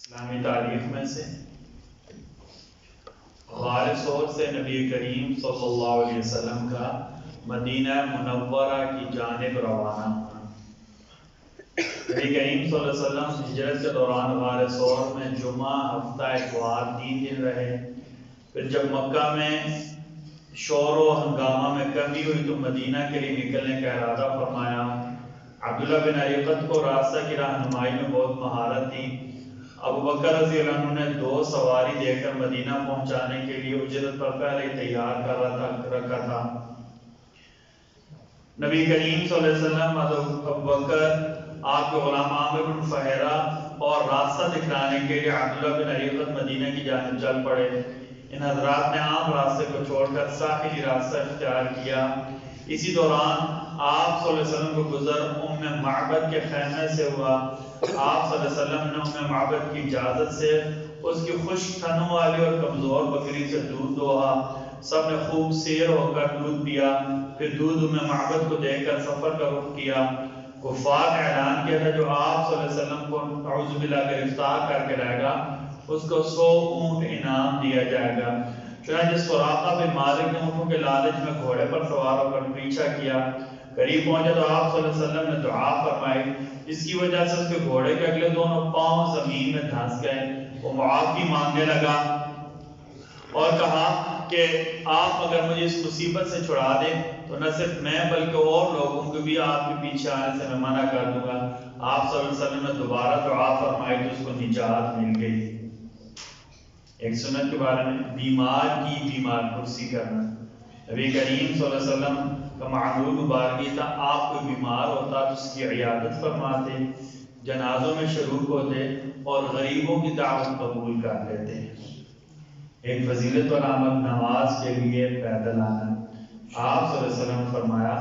اسلامی تاریخ میں سے غار ثور سے نبی کریم صلی اللہ علیہ وسلم کا مدینہ منورہ کی جانب روانہ ہونا۔ نبی کریم صلی اللہ علیہ وسلم ہجرت کے دوران غار ثور میں جمعہ، ہفتہ، اتوار 3 دن رہے۔ پھر جب مکہ میں شور و ہنگامہ میں کمی ہوئی تو مدینہ کے لیے نکلنے کا ارادہ فرمایا۔ عبداللہ بن عریقت کو راستہ کی رہنمائی میں بہت مہارت تھی۔ ابو بکر رضی اللہ عنہ نے 2 سواری دے کر مدینہ پہنچانے کے لیے اجرت پر پہلے تیار کر رکھا تھا۔ نبی کریم صلی اللہ علیہ وسلم ابو بکر، آپ کے غلام عامر بن فہرہ اور راستہ دکھلانے کے لیے عبداللہ بن عریقت مدینہ کی جانب چل پڑے۔ ان حضرات نے عام راستے کو چھوڑ کر ساحلی راستہ اختیار کیا۔ اسی دوران آپ صلی اللہ علیہ وسلم کو گزر ام معبد کے خیمے سے ہوا۔ آپ صلی اللہ علیہ وسلم نے ام معبد کی اجازت سے اس کی خشک تھنوں والی اور کمزور بکری سے دودھ دوہا۔ سب نے خوب سیر ہو کر دودھ پیا، پھر دودھ ام معبد کو دے کر سفر کا رخ کیا۔ کفار نے اعلان کیا تھا جو آپ صلی اللہ علیہ وسلم کو اعوذ باللہ گرفتار کر کے لائے گا اس کو 100 اونٹ انعام دیا جائے گا۔ چنانچہ سراقہ بن مالک نے اونٹوں کے لالچ میں گھوڑے پر سوار ہو کر پیچھا کیا۔ قریب پہنچے تو آپ صلی اللہ علیہ وسلم نے دعا فرمائی، جس کی وجہ سے اس کے گھوڑے کے اگلے دونوں پاؤں زمین میں دھنس گئے۔ وہ معافی مانگنے لگا اور کہا کہ آپ اگر مجھے اس مصیبت سے چھڑا دیں تو نہ صرف میں بلکہ اور لوگوں کو بھی آپ کے پیچھے آنے سے میں منع کر دوں گا۔ آپ صلی اللہ علیہ وسلم نے دوبارہ دعا فرمائی تو اس کو نجات مل گئی۔ ایک سنت کے بارے میں بیمار کی بیمار پرسی کرنا۔ نبی کریم صلی اللہ علیہ وسلم کا معمول مبارکی تھا، آپ کوئی بیمار ہوتا تو اس کی عیادت فرماتے، جنازوں میں شریک ہوتے اور غریبوں کی دعوت قبول کر لیتے۔ ایک فضیلت اور آمد نماز کے لیے پیدل آنا۔ آپ صلی اللہ علیہ وسلم نے فرمایا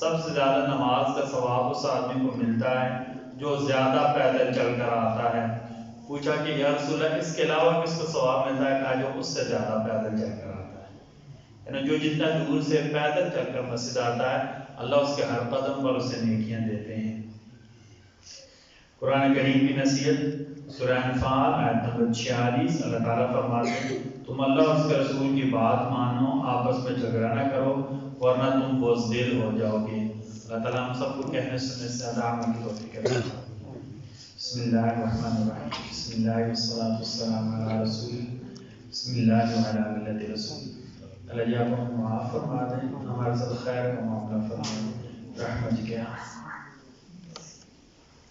سب سے زیادہ نماز کا ثواب اس آدمی کو ملتا ہے جو زیادہ پیدل چل کر آتا ہے۔ پوچھا کہ یا رسول اللہ اس کے علاوہ کس کو ثواب ملتا ہے؟ کہا جو اس سے زیادہ پیدل چل کر آتا ہے، یعنی جو جتنا دور سے پیدل چل کر مسجد آتا ہے اللہ اس کے ہر قدم پر اسے نیکیاں دیتے ہیں۔ قرآن کریم کی نصیحت سورہ انفال آیت نمبر 46، اللہ تعالیٰ فرماتے ہیں تم اللہ اور اس کے رسول کی بات مانو، آپس میں جھگڑا نہ کرو ورنہ تم بزدل ہو جاؤ گے۔ اللہ تعالیٰ ہم سب کو کہنے سننے سے ادا عمل کی توفیق عطا فرمائے۔ بسم اللہ الرحمن الرحیم، بسم اللہ والصلاة والسلام علی رسول، بسم اللہ وعلی ملت رسول۔ اللہ جی آپ ہمیں معاف فرما دیں، ہمارے ساتھ خیر کا معاملہ فرمائیں، رحمت کے